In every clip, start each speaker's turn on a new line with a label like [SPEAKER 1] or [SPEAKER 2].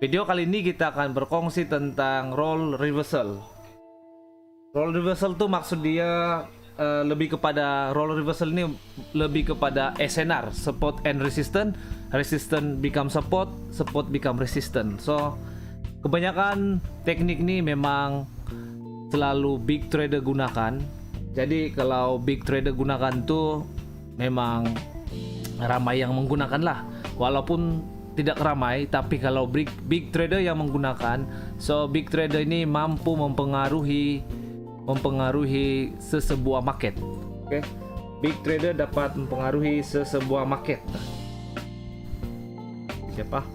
[SPEAKER 1] Video kali ini kita akan berkongsi tentang role reversal. Role reversal tuh maksud dia lebih kepada role reversal ini lebih kepada SNR, support and resistance, resistance become support, support become resistant. So kebanyakan teknik ini memang selalu big trader gunakan. Jadi kalau big trader gunakan tuh memang ramai yang menggunakan lah, walaupun tidak ramai, tapi kalau big trader yang menggunakan, so big trader ini mampu mempengaruhi sesebuah market. Oke, big trader dapat mempengaruhi sesebuah market. Siapa?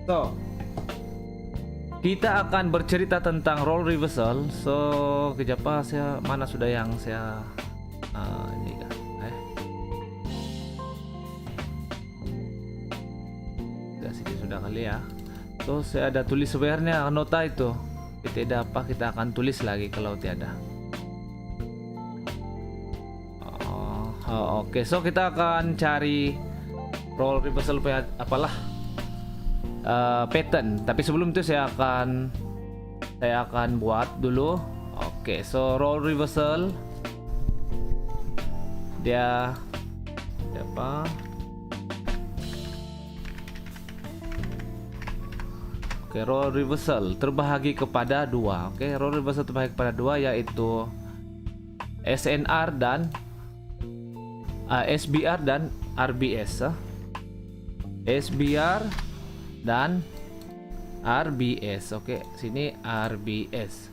[SPEAKER 1] So kita akan bercerita tentang role reversal. So kejapa saya mana sudah yang saya ini kan? Sudah kali ya. So saya ada tulis sebenarnya nota itu. Tidak apa, kita akan tulis lagi kalau tiada. Oke, so kita akan cari role reversal apalah pattern. Tapi sebelum itu saya akan buat dulu. Oke, so role reversal dia apa? Oke, role reversal terbahagi kepada dua. Oke, role reversal terbahagi kepada dua, yaitu SNR dan SBR dan RBS. SBR dan RBS. Oke, sini RBS.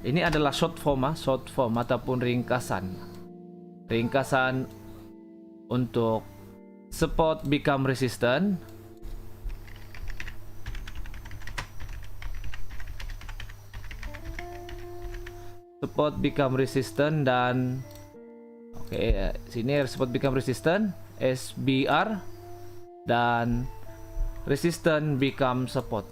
[SPEAKER 1] Ini adalah short form ataupun ringkasan. Ringkasan untuk support become resistant, support become resistant, dan sini support become resistant, SBR, dan resistant become support.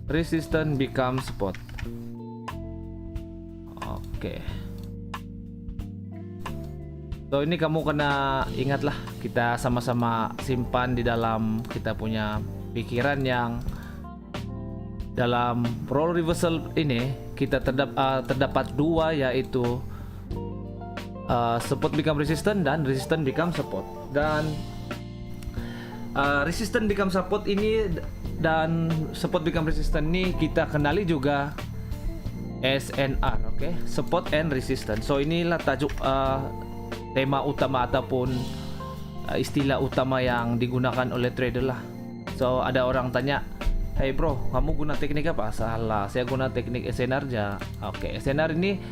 [SPEAKER 1] Resistant become support. So ini kamu kena ingatlah, kita sama-sama simpan di dalam kita punya pikiran yang dalam role reversal ini kita terdapat dua, yaitu support become resistant dan resistant become support. Dan resistant become support ini dan support become resistant ini kita kenali juga SNR, support and resistance. So inilah tajuk tema utama ataupun istilah utama yang digunakan oleh trader lah. So ada orang tanya, "Hey bro, kamu guna teknik apa?" Salah, saya guna teknik SNR aja. SNR ini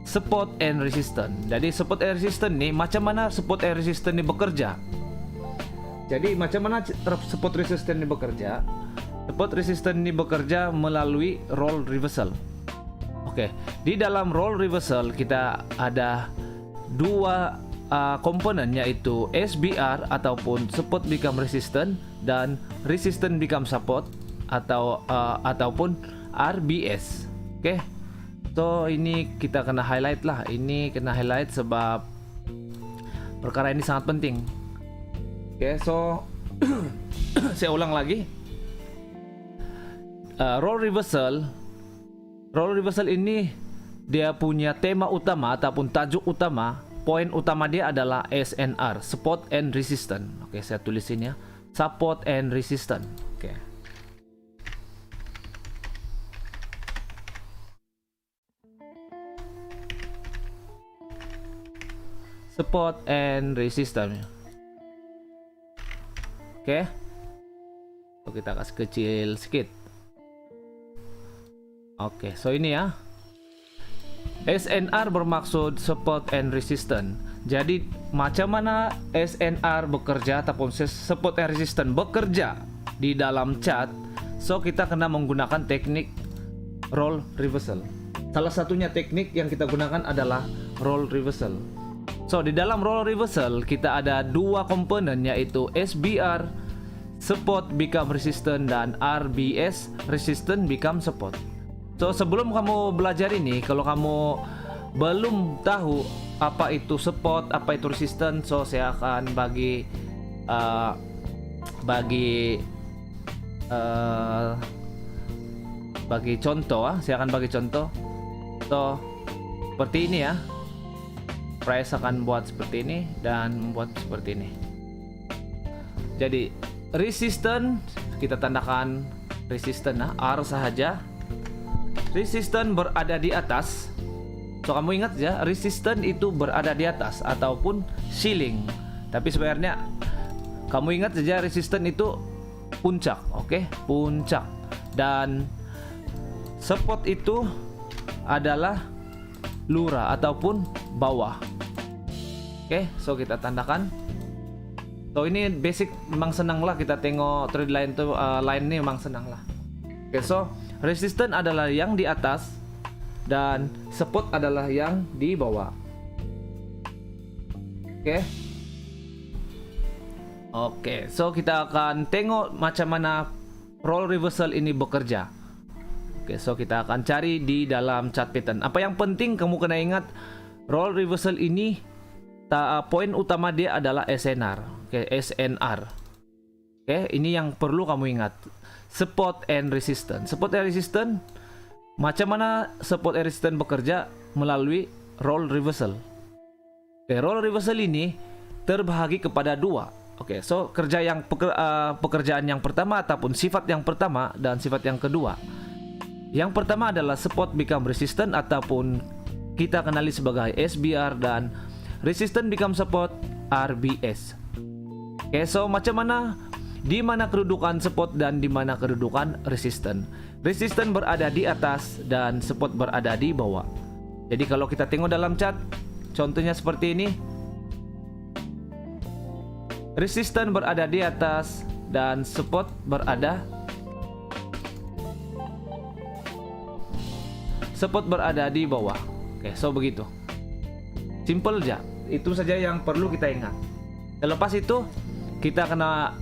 [SPEAKER 1] support and resistance. Jadi support and resistance nih, macam mana support and resistance ini bekerja? Jadi macam mana support resistance ini bekerja? Support resistance ini bekerja melalui role reversal. Di dalam role reversal kita ada dua komponen, yaitu SBR ataupun support become resistant dan resistant become support ataupun RBS. So ini kita kena highlight lah. Ini kena highlight sebab perkara ini sangat penting. So saya ulang lagi. Role reversal ini dia punya tema utama ataupun tajuk utama. Poin utama dia adalah SNR, support and resistance. Saya tulisin ya, support and resistance. Support and resistance. So kita kasih kecil sedikit. So ini ya. SNR bermaksud support and resistance. Jadi macam mana SNR bekerja ataupun support and resistance bekerja di dalam chart? So kita kena menggunakan teknik role reversal. Salah satunya teknik yang kita gunakan adalah role reversal. So di dalam role reversal kita ada dua komponen, yaitu SBR, support become resistant, dan RBS, resistant become support. So sebelum kamu belajar ini, kalau kamu belum tahu apa itu support, apa itu resistance, so saya akan uh, bagi contoh. Saya akan bagi contoh. So seperti ini ya. Price akan buat seperti ini dan membuat seperti ini. Jadi resistance kita tandakan resistance R saja. Resistance berada di atas. So kamu ingat ya, resistance itu berada di atas ataupun ceiling. Tapi sebenarnya kamu ingat saja resistance itu puncak, oke? Puncak. Dan support itu adalah lurah ataupun bawah. Oke, so kita tandakan. So ini basic, memang senang lah kita tengok trade line tuh, line ini memang senang lah. Oke, so resistance adalah yang di atas dan support adalah yang di bawah. Oke, so kita akan tengok macam mana role reversal ini bekerja. Oke, so kita akan cari di dalam chart pattern. Apa yang penting kamu kena ingat, role reversal ini poin utama dia adalah SNR. Oke, SNR. Oke, ini yang perlu kamu ingat. Support and resistance. Support and resistance, macam mana support and resistance bekerja? Melalui role reversal. Oke, role reversal ini terbahagi kepada dua. Oke, so pekerjaan yang pertama ataupun sifat yang pertama dan sifat yang kedua. Yang pertama adalah support become resistant ataupun kita kenali sebagai SBR, dan resistant become support RBS. Oke, so macam mana, di mana kedudukan support dan di mana kedudukan resistant? Resistant berada di atas dan support berada di bawah. Jadi kalau kita tengok dalam chart, contohnya seperti ini. Resistant berada di atas dan support berada di bawah. Oke, so begitu. Simple aja. Itu saja yang perlu kita ingat. Lepas itu kita kena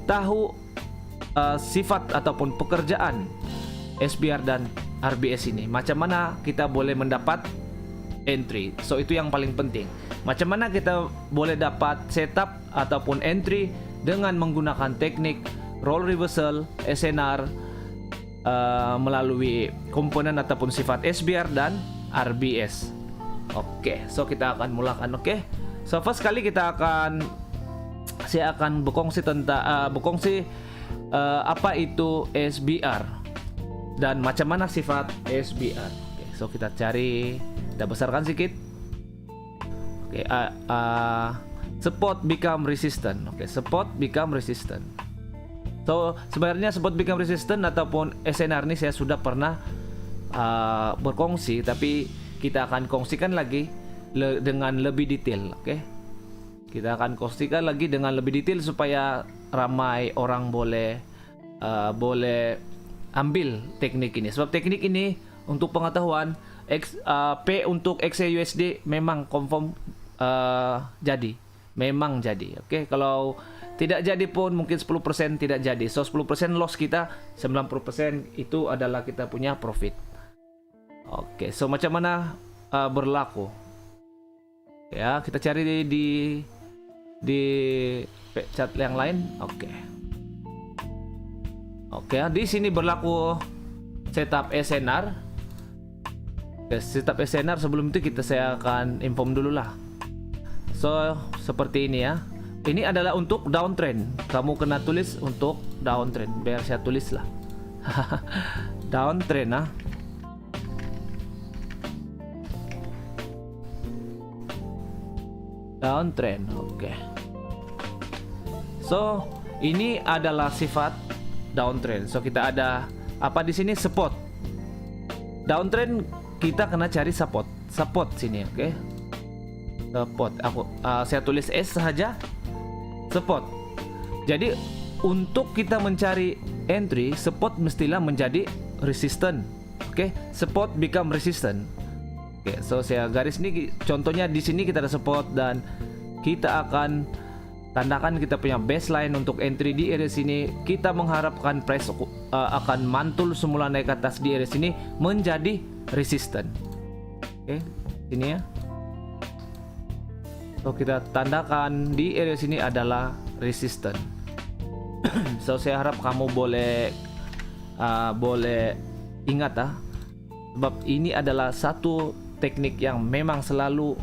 [SPEAKER 1] tahu sifat ataupun pekerjaan SBR dan RBS ini. Macam mana kita boleh mendapat entry. So itu yang paling penting. Macam mana kita boleh dapat setup ataupun entry dengan menggunakan teknik role reversal, SNR, melalui komponen ataupun sifat SBR dan RBS. Oke, so kita akan mulakan. Oke, so first kali saya akan berkongsi tentang apa itu SBR dan macam mana sifat SBR. Oke, so kita cari, kita besarkan sedikit. Oke, support become resistant. Oke, support become resistant. So sebenarnya support become resistant ataupun SNR ini saya sudah pernah berkongsi, tapi kita akan kongsikan lagi dengan lebih detail. Oke, kita akan kongsikan lagi dengan lebih detail supaya ramai orang boleh ambil teknik ini. Sebab teknik ini untuk pengetahuan P untuk XAUSD memang confirm jadi, memang jadi. Oke, kalau tidak jadi pun mungkin 10% tidak jadi. So 10% loss kita, 90% itu adalah kita punya profit. Oke, so macam mana berlaku? Ya, kita cari di chart yang lain. Oke, di sini berlaku setup SNR. Oke, setup SNR sebelum itu saya akan inform dulu lah. So seperti ini ya. Ini adalah untuk downtrend. Kamu kena tulis untuk downtrend. Biar saya tulis lah. Downtrend ah. Downtrend. Oke. So ini adalah sifat downtrend. So kita ada apa di sini? Support. Downtrend kita kena cari support. Support sini, oke. Support. Saya tulis S saja. Support. Jadi untuk kita mencari entry, support mestilah menjadi resistant. Oke, support become resistant. Oke, so saya garis ini, contohnya di sini kita ada support dan kita akan tandakan kita punya baseline untuk entry di area sini. Kita mengharapkan price akan mantul semula naik ke atas di area sini menjadi resistant. Oke, sini ya. So kita tandakan di area sini adalah resistant. So saya harap kamu boleh ingat sebab ini adalah satu teknik yang memang selalu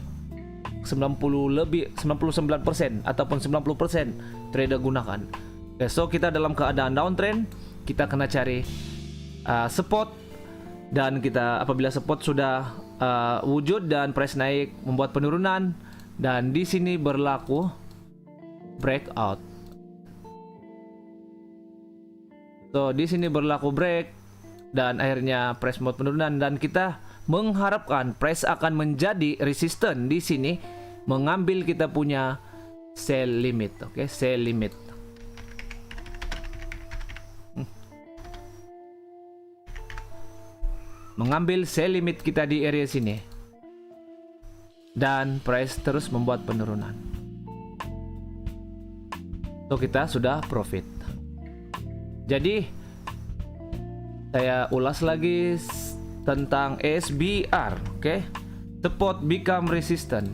[SPEAKER 1] 99% ataupun 90% trader gunakan. Okay, so kita dalam keadaan downtrend, kita kena cari support, dan kita apabila support sudah wujud dan price naik membuat penurunan, dan di sini berlaku breakout. So di sini berlaku break dan akhirnya price membuat penurunan, dan kita mengharapkan price akan menjadi resistant di sini, mengambil kita punya sell limit. Oke, sell limit. Mengambil sell limit kita di area sini, dan price terus membuat penurunan. So kita sudah profit. Jadi saya ulas lagi tentang SBR. Oke, support become resistant.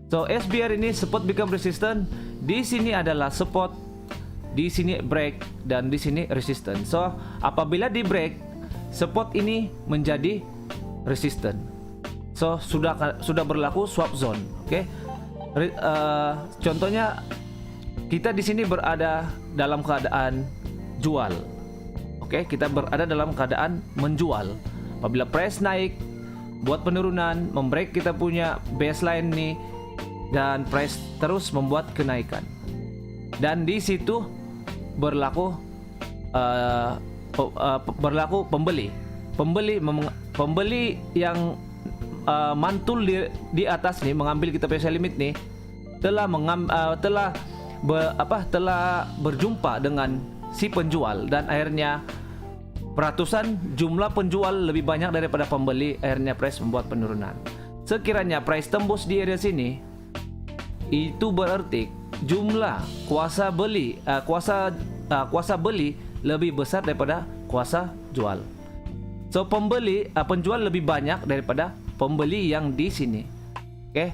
[SPEAKER 1] So SBR ini support become resistant. Di sini adalah support, di sini break, dan di sini resistant. So apabila di break, support ini menjadi resistant. So sudah berlaku swap zone. Oke, contohnya kita di sini berada dalam keadaan jual. Oke, kita berada dalam keadaan menjual. Apabila price naik, buat penurunan, membreak kita punya baseline nih, dan price terus membuat kenaikan. Dan di situ berlaku pembeli yang mantul di atas nih, mengambil kita punya limit nih, telah berjumpa dengan si penjual, dan akhirnya jumlah penjual lebih banyak daripada pembeli, akhirnya price membuat penurunan. Sekiranya price tembus di area sini, itu berarti jumlah kuasa beli lebih besar daripada kuasa jual. So penjual lebih banyak daripada pembeli yang di sini. Oke.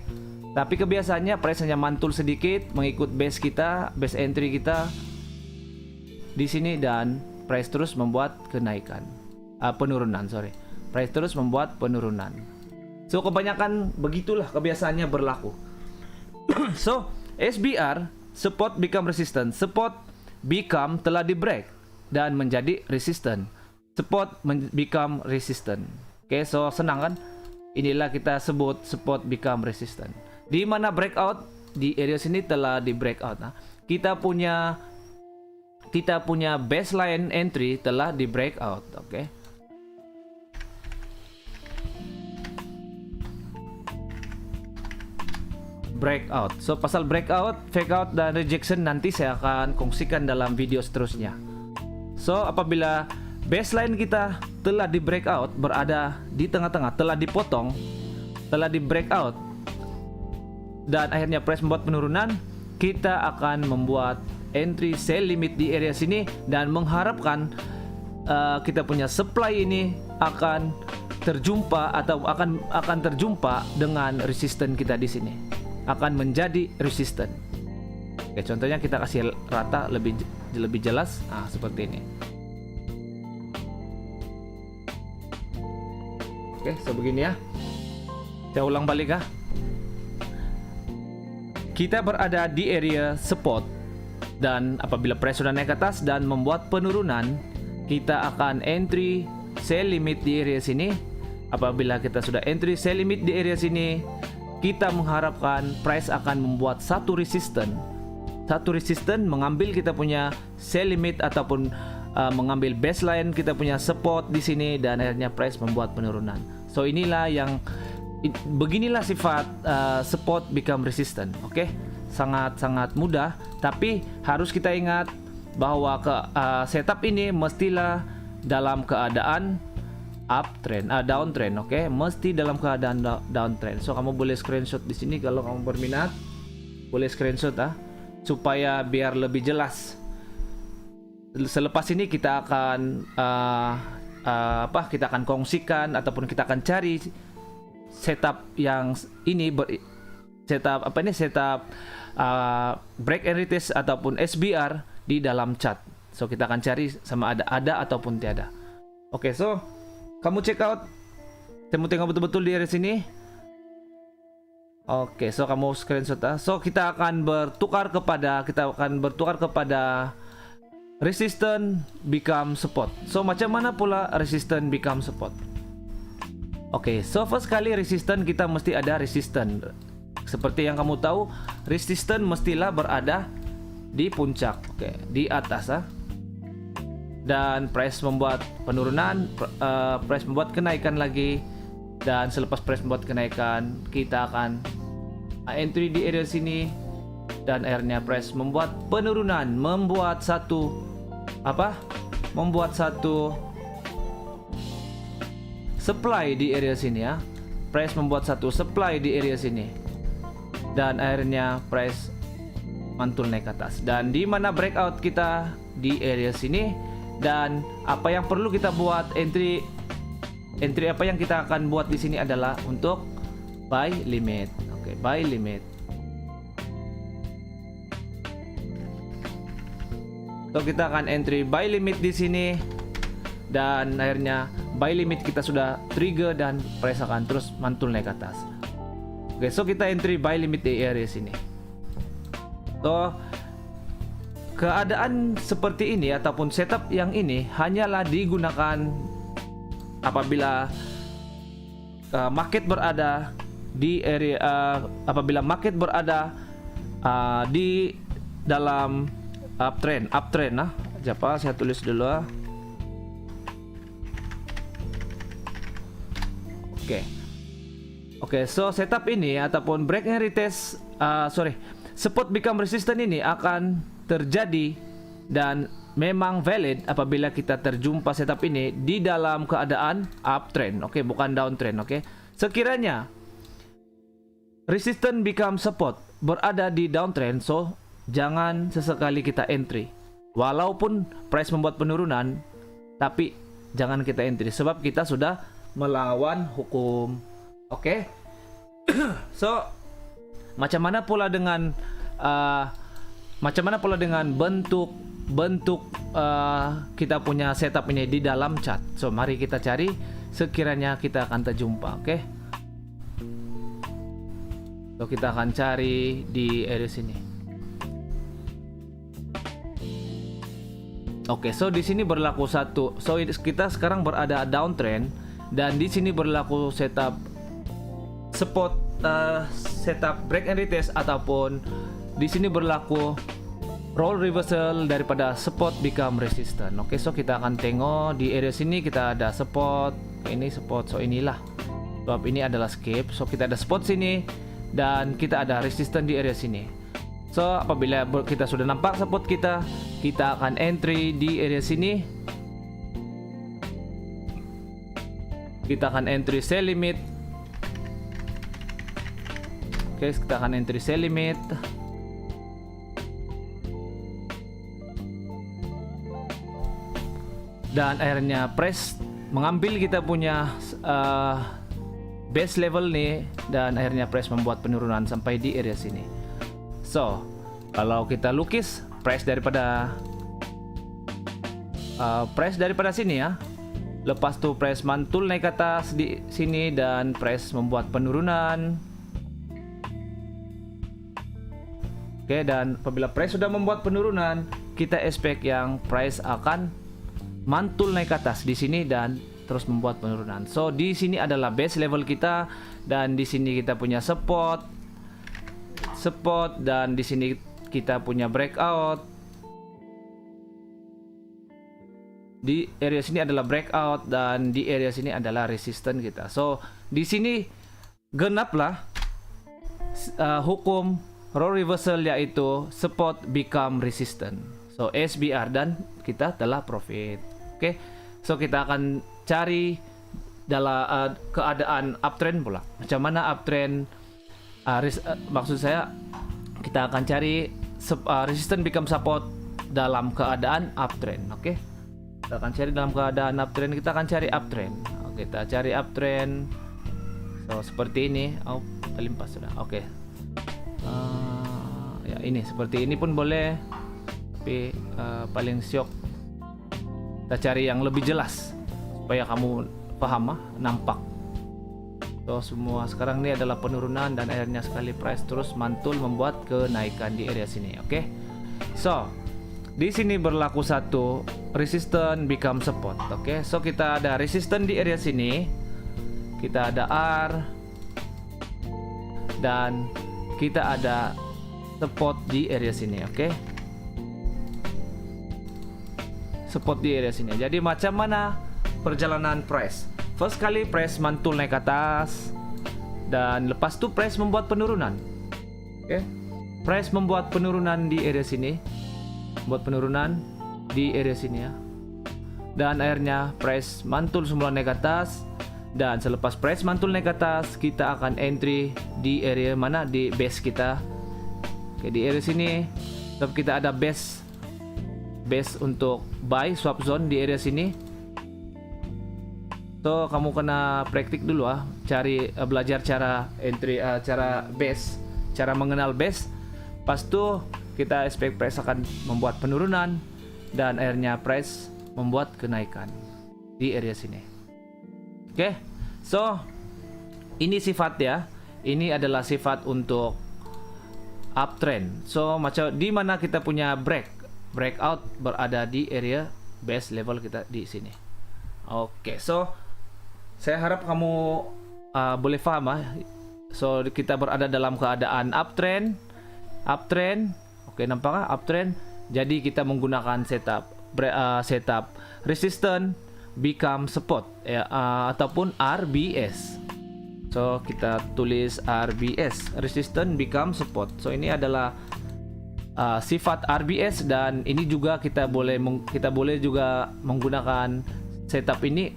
[SPEAKER 1] Tapi kebiasaannya price hanya mantul sedikit mengikut base entry kita di sini, dan price terus membuat penurunan. Price terus membuat penurunan. So kebanyakan begitulah kebiasaannya berlaku. So SBR, support become resistant. Support become telah di break dan menjadi resistant. Support become resistant. Oke, so senang kan? Inilah kita sebut support become resistant. Di mana breakout di area sini telah di breakout. Nah, kita punya baseline entry telah di breakout. Oke. Breakout. So pasal breakout, fake out, dan rejection nanti saya akan kongsikan dalam video seterusnya. So apabila baseline kita telah di breakout, berada di tengah-tengah, telah dipotong, telah di breakout, dan akhirnya price membuat penurunan, kita akan membuat entry sell limit di area sini dan mengharapkan kita punya supply ini akan terjumpa atau akan terjumpa dengan resisten kita di sini, akan menjadi resisten. Oke, contohnya kita kasih rata lebih jelas. Seperti ini. Oke, sebegini ya. Saya ulang balik ya. Kita berada di area support, dan apabila price sudah naik ke atas dan membuat penurunan, kita akan entry sell limit di area sini. Apabila kita sudah entry sell limit di area sini, kita mengharapkan price akan membuat satu resisten mengambil kita punya sell limit ataupun mengambil baseline kita punya support di sini, dan akhirnya price membuat penurunan. So beginilah sifat support become resistant. Oke, sangat mudah, tapi harus kita ingat bahwa setup ini mestilah dalam keadaan uptrend, downtrend. Oke, mesti dalam keadaan downtrend. So kamu boleh screenshot di sini kalau kamu berminat, boleh screenshot supaya biar lebih jelas. Selepas ini kita akan kita akan kongsikan ataupun kita akan cari setup yang ini setup break and retest ataupun SBR di dalam chat. So kita akan cari sama ada ataupun tiada. Oke, so kamu check out. Saya mau tengok betul-betul di area sini. Oke, so kamu screenshot. So kita akan bertukar kepada resistant become support. So macam mana pula resistant become support? Oke, so first kali resistant kita mesti ada resistant. Seperti yang kamu tahu, resistant mestilah berada di puncak, oke, di atas dan price membuat penurunan, price membuat kenaikan lagi, dan selepas price membuat kenaikan kita akan entry di area sini, dan akhirnya price membuat penurunan, membuat satu supply di area sini ya. Price membuat satu supply di area sini, dan akhirnya price mantul naik ke atas. Dan di mana breakout kita di area sini, dan apa yang perlu kita buat, entry apa yang kita akan buat di sini adalah untuk buy limit. Oke, buy limit. So kita akan entry buy limit di sini, dan akhirnya buy limit kita sudah trigger dan price akan terus mantul naik ke atas. Oke, so kita entry buy limit di area sini. So keadaan seperti ini ataupun setup yang ini hanyalah digunakan apabila market berada di area di dalam uptrend. Siapa saya tulis dulu. Oke, so setup ini ataupun break and retest support become resistant ini akan terjadi dan memang valid apabila kita terjumpa setup ini di dalam keadaan uptrend, oke, bukan downtrend, oke. Sekiranya resistance become support berada di downtrend, so jangan sesekali kita entry. Walaupun price membuat penurunan, tapi jangan kita entry sebab kita sudah melawan hukum. Oke. So macam mana pula dengan bentuk kita punya setup ini di dalam chart. So mari kita cari, sekiranya kita akan terjumpa, oke. So kita akan cari di area sini. Oke, so di sini berlaku satu. So kita sekarang berada downtrend dan di sini berlaku setup support, setup break and retest, ataupun di sini berlaku roll reversal daripada support become resistant. Oke, so kita akan tengok di area sini kita ada support, ini support, so inilah. Sebab ini adalah skip, so kita ada support sini dan kita ada resistant di area sini. So apabila kita sudah nampak support kita akan entry di area sini. Kita akan entry sell limit. Oke, kita akan entry sell limit. Dan akhirnya price mengambil kita punya base level nih, dan akhirnya price membuat penurunan sampai di area sini. So kalau kita lukis price daripada sini ya, lepas tuh price mantul naik ke atas di sini dan price membuat penurunan. Oke, dan apabila price sudah membuat penurunan, kita expect yang price akan mantul naik ke atas di sini dan terus membuat penurunan. So di sini adalah base level kita, dan di sini kita punya support, dan di sini kita punya breakout. Di area sini adalah breakout dan di area sini adalah resistance kita. So di sini genaplah hukum roll reversal, yaitu support become resistance. So SBR dan kita telah profit. Oke, so kita akan cari dalam keadaan uptrend pula. Macam mana uptrend? Maksud saya kita akan cari resistance become support dalam keadaan uptrend. Oke, kita akan cari dalam keadaan uptrend, kita akan cari uptrend. Oke, kita cari uptrend. So seperti ini. Oh, terlimpas sudah. Oke. Ya ini seperti ini pun boleh, tapi paling syok kita cari yang lebih jelas supaya kamu paham, nampak. So semua sekarang ini adalah penurunan dan akhirnya sekali price terus mantul membuat kenaikan di area sini. Oke. So di sini berlaku satu resistance become support. Oke. So kita ada resistance di area sini, kita ada R, dan kita ada support di area sini. Oke. Support di area sini. Jadi macam mana perjalanan price? First kali price mantul naik ke atas, dan lepas itu price membuat penurunan. Oke. Price membuat penurunan di area sini, buat penurunan di area sini ya. Dan akhirnya price mantul semula naik ke atas, dan selepas price mantul naik ke atas, kita akan entry di area mana? Di base kita. Oke, di area sini tetap kita ada base untuk buy swap zone di area sini. So kamu kena praktik dulu cari belajar cara entry, cara base, cara mengenal base. Pas itu kita expect price akan membuat penurunan dan akhirnya price membuat kenaikan di area sini. Oke. So ini sifat ya. Ini adalah sifat untuk uptrend. So macam di mana kita punya breakout berada di area base level kita di sini. Oke, so saya harap kamu boleh paham So kita berada dalam keadaan uptrend. Oke, nampak uptrend. Jadi kita menggunakan setup resistance become support ataupun RBS. So kita tulis RBS, resistance become support. So ini adalah sifat RBS, dan ini juga kita boleh juga menggunakan setup ini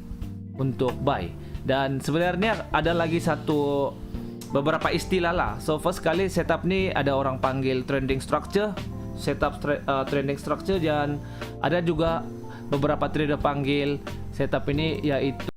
[SPEAKER 1] untuk buy. Dan sebenarnya ada lagi beberapa istilah lah. So first kali setup ini ada orang panggil trending structure, trending structure, dan ada juga beberapa trader panggil setup ini yaitu